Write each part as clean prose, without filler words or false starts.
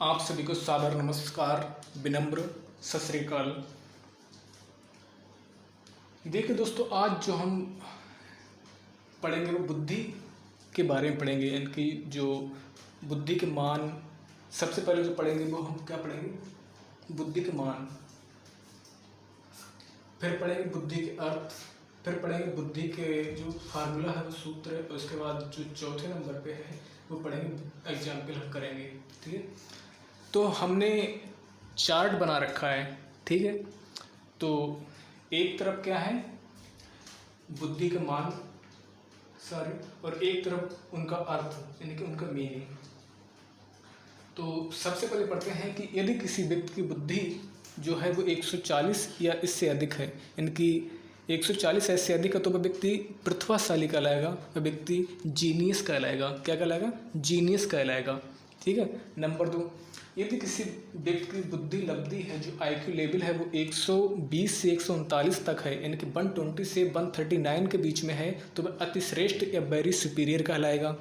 आप सभी को सादर नमस्कार, विनम्र सत श्री अकाल। देखिए दोस्तों, आज जो हम पढ़ेंगे वो बुद्धि के बारे में पढ़ेंगे, यानी कि जो बुद्धि के मान। सबसे पहले जो पढ़ेंगे वो हम क्या पढ़ेंगे? बुद्धि के मान। फिर पढ़ेंगे बुद्धि के अर्थ, फिर पढ़ेंगे बुद्धि के जो फार्मूला है वो सूत्र है, और उसके बाद जो चौथे नंबर पे है वो पढ़ेंगे, एग्जाम्पल हम करेंगे। ठीक है, तो हमने चार्ट बना रखा है। ठीक है, तो एक तरफ क्या है? बुद्धि के मान, और एक तरफ उनका अर्थ, यानी कि उनका मीनिंग। तो सबसे पहले पढ़ते हैं कि यदि किसी व्यक्ति की बुद्धि जो है वो 140 या इससे अधिक है, यानी कि 140 ऐसे अधिक है, तो वह व्यक्ति प्रतिभाशाली कहलाएगा, वह व्यक्ति जीनियस कहलाएगा। क्या कहलाएगा? जीनियस कहलाएगा। ठीक है। नंबर 2, यदि किसी व्यक्ति की बुद्धि लब्धि है, जो आईक्यू लेवल है वो 120 से 139 तक है, यानी कि 120 से 139 के बीच में है, तो वह अतिश्रेष्ठ या वेरी सुपीरियर कहलाएगा।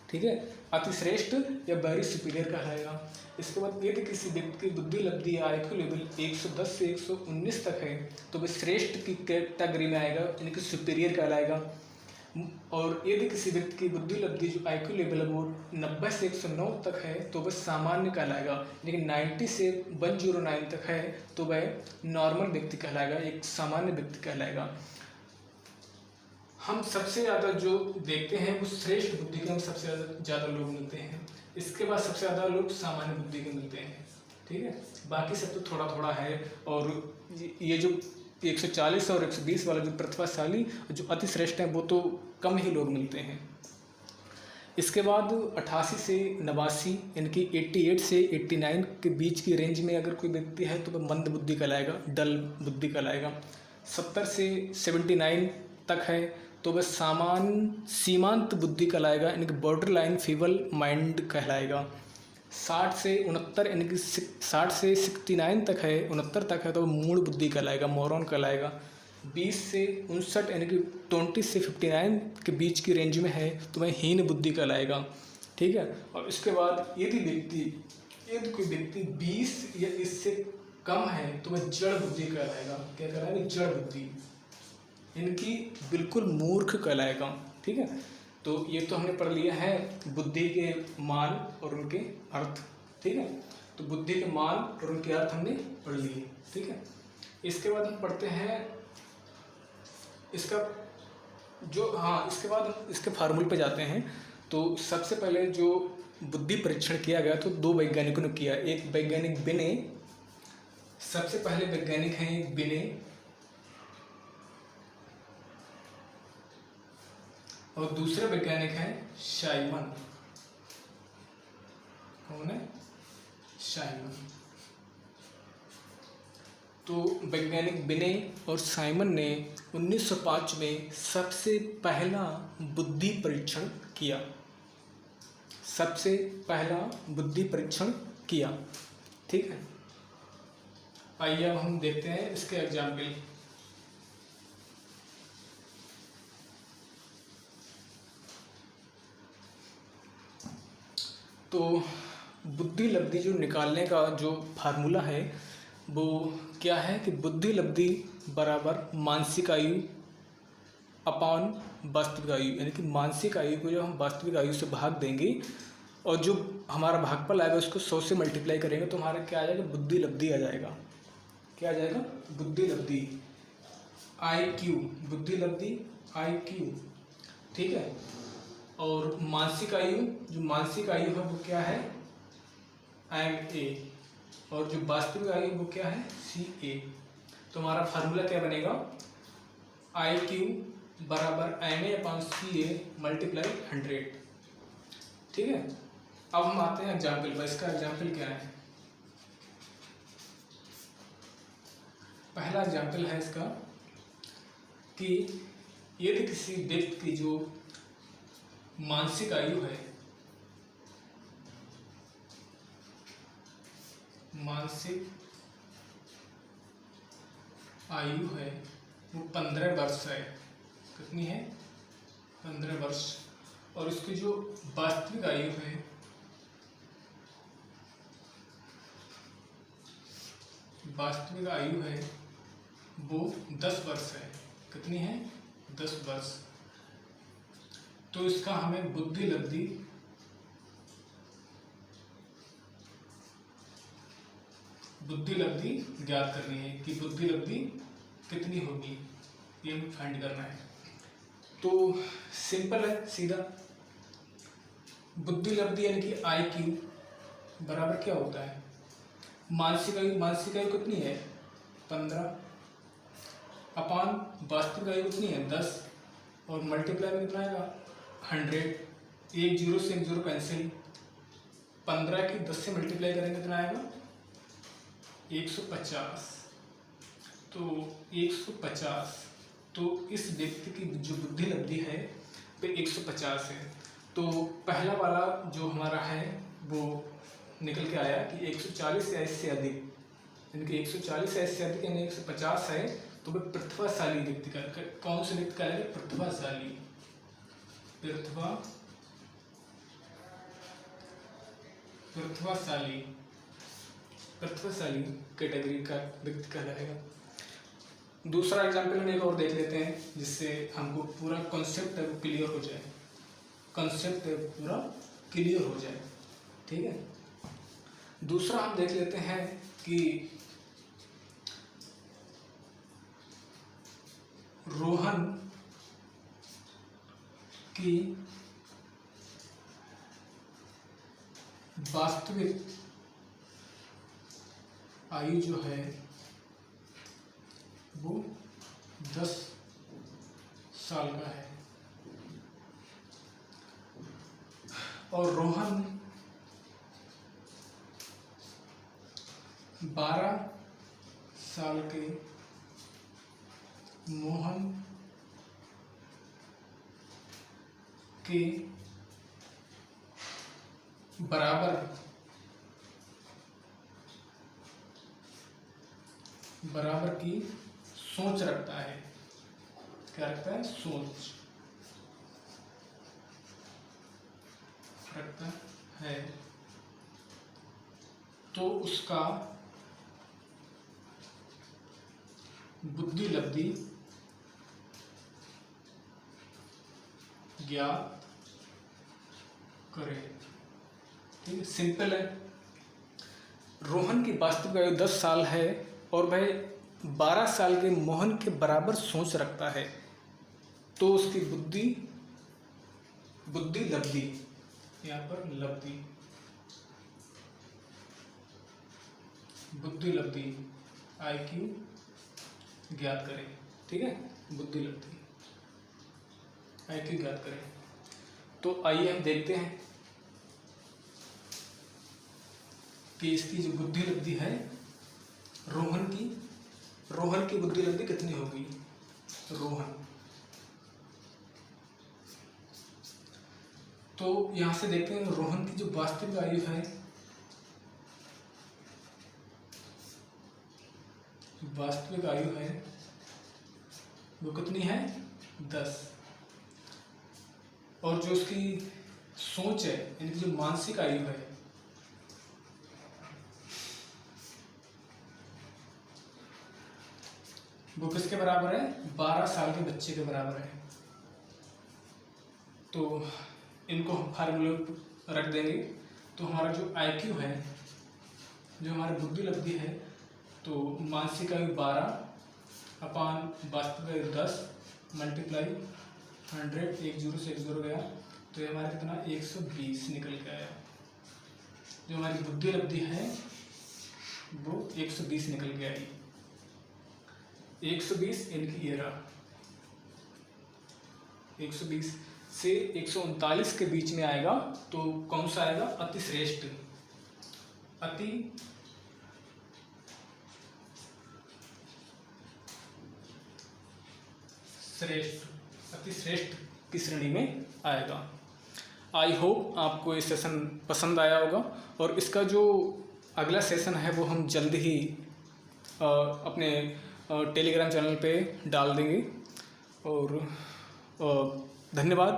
ठीक है, अतिश्रेष्ठ या वेरी सुपीरियर कहलाएगा। इसके बाद यदि किसी व्यक्ति की बुद्धि लब्धि या आईक्यू लेवल 110 से 119 तक है, तो वह श्रेष्ठ की कैटेगरी में आएगा, यानी कि सुपीरियर कहलाएगा। और यदि किसी व्यक्ति की बुद्धि लब्धि जो आईक्यू लेवल है वो 90 से 109 तक है, तो वह सामान्य कहलाएगा। लेकिन 90 से 109 तक है तो वह नॉर्मल व्यक्ति कहलाएगा, एक सामान्य व्यक्ति कहलाएगा। हम सबसे ज़्यादा जो देखते हैं वो श्रेष्ठ बुद्धि के हम सबसे ज़्यादा लोग मिलते हैं। इसके बाद सबसे ज़्यादा लोग सामान्य बुद्धि के मिलते हैं। ठीक है, बाकी सब तो थोड़ा थोड़ा है। और ये जो 140 और 120 वाला जो प्रतिभाशाली जो अतिश्रेष्ठ हैं वो तो कम ही लोग मिलते हैं। इसके बाद 88 से 89, यानी कि 88 से 89 के बीच की रेंज में अगर कोई व्यक्ति है तो वह मंद बुद्धि कहलाएगा, डल बुद्धि कहलाएगा। 70 से 79 तक है तो वह सीमांत बुद्धि कहलाएगा, यानी कि बॉर्डर लाइन फीबल माइंड कहलाएगा। 60 से 69, यानी कि 60 से 69 तक है, 69 तक है तो मूढ़ बुद्धि कहलाएगा, मोरॉन कहलाएगा। 20 से 59, यानी कि 20 से 59 के बीच की रेंज में है तो वह हीन बुद्धि कहलाएगा। ठीक है, और इसके बाद यदि कोई व्यक्ति 20 या इससे कम है तो वह जड़ बुद्धि कहलाएगा। क्या कहलाएगा? जड़ बुद्धि, यानी कि बिल्कुल मूर्ख कहलाएगा। ठीक है, तो ये तो हमने पढ़ लिया है बुद्धि के मान और उनके अर्थ। ठीक है, तो बुद्धि के मान और उनके अर्थ हमने पढ़ लिए। ठीक है, इसके बाद हम पढ़ते हैं इसके बाद इसके फार्मूले पे जाते हैं। तो सबसे पहले जो बुद्धि परीक्षण किया गया तो 2 वैज्ञानिकों ने किया। एक वैज्ञानिक बिने, सबसे पहले वैज्ञानिक हैं बिने, और दूसरे वैज्ञानिक हैं शाइमन। कौन है? शाइमन। तो वैज्ञानिक बिने और साइमन ने 1905 में सबसे पहला बुद्धि परीक्षण किया। सबसे पहला बुद्धि परीक्षण किया। ठीक है, आइए अब हम देखते हैं इसके एग्जाम्पल। तो बुद्धि लब्धि जो निकालने का जो फार्मूला है वो क्या है कि बुद्धि लब्धि बराबर मानसिक आयु अपॉन वास्तविक आयु, यानी कि मानसिक आयु को जब हम वास्तविक आयु से भाग देंगे और जो हमारा भागफल आएगा उसको 100 से मल्टीप्लाई करेंगे तो हमारा क्या आ जाएगा? बुद्धि लब्धि आ जाएगा। क्या आ जाएगा? बुद्धि लब्धि, IQ, बुद्धि लब्धि IQ। ठीक है, और मानसिक आयु, जो मानसिक आयु है वो क्या है? MA, और जो वास्तविक आयु वो क्या है? CA। तो हमारा फार्मूला क्या बनेगा? IQ बराबर MA/CA मल्टीप्लाई 100। ठीक है, अब हम आते हैं एग्जाम्पल पर। इसका एग्जाम्पल क्या है? पहला एग्जाम्पल है इसका कि यदि किसी व्यक्ति की जो मानसिक आयु है, मानसिक आयु है वो 15 वर्ष है। कितनी है? 15 वर्ष। और उसकी जो वास्तविक आयु है वास्तविक आयु है वो 10 वर्ष है। कितनी है? 10 वर्ष। तो इसका हमें बुद्धि लब्धि ज्ञात करनी है कि बुद्धि लब्धि कितनी होगी, ये हमें फाइंड करना है। तो सिंपल है, सीधा। बुद्धि लब्धि यानी कि IQ बराबर क्या होता है? मानसिक आयु कितनी है? 15 अपान वास्तविक आयु कितनी है? 10 और मल्टीप्लाई में कितना आएगा? 100। एक जीरो से एक जीरो कैंसिल। 15 की 10 से मल्टीप्लाई करेंगे कितना आएगा? 150। तो 150, तो इस व्यक्ति की जो बुद्धि लब्धि है वो 150 है। तो पहला वाला जो हमारा है वो निकल के आया कि 140 या इससे अधिक, यानी कि 140 या इससे अधिक यानी 150 है, तो वह प्रतिभाशाली व्यक्ति का, कौन से व्यक्ति का है? प्रतिभाशाली कैटेगरी का व्यक्ति कहलाएगा। दूसरा एग्जाम्पल हम एक और देख लेते हैं जिससे हमको पूरा कॉन्सेप्ट है वो क्लियर हो जाए। ठीक है। दूसरा हम देख लेते हैं कि रोहन की वास्तविक आयु जो है वो 10 साल का है और रोहन 12 साल के मोहन के बराबर की सोच रखता है। क्या रखता है? सोच रखता है। तो उसका बुद्धि लब्धि ज्ञात करें। ठीक है, सिंपल है। रोहन की वास्तविक आयु 10 साल है और वह 12 साल के मोहन के बराबर सोच रखता है, तो उसकी बुद्धि लब्धि, यहाँ पर बुद्धि लब्धि IQ ज्ञात करें। ठीक है, बुद्धि लब्धि IQ ज्ञात करें। तो आइए हम देखते हैं कि इसकी जो बुद्धि लब्धि है रोहन की बुद्धि लब्धि कितनी होगी? तो यहां से देखते हैं रोहन की जो वास्तविक आयु है वो कितनी है? 10। और जो उसकी सोच है यानी कि जो मानसिक आयु है वो किसके बराबर है? 12 साल के बच्चे के बराबर है। तो इनको हम फार्मूले रख देंगे। तो हमारा जो IQ है, जो हमारी बुद्धि लब्धि है, तो मानसिक आयु 12 अपान वास्तविक आयु 10 मल्टीप्लाई 100, एक जीरो से एक जीरो गया, तो ये हमारा कितना? 120 निकल के आया। जो हमारी बुद्धि लब्धि है वो 120 निकल के आई। 120 इनकी ये रहा। 120 से 139 के बीच में आएगा तो कौन सा आएगा? अति श्रेष्ठ की श्रेणी में आएगा। आई होप आपको ये सेशन पसंद आया होगा और इसका जो अगला सेशन है वो हम जल्द ही अपने टेलीग्राम चैनल पे डाल देंगे। और धन्यवाद।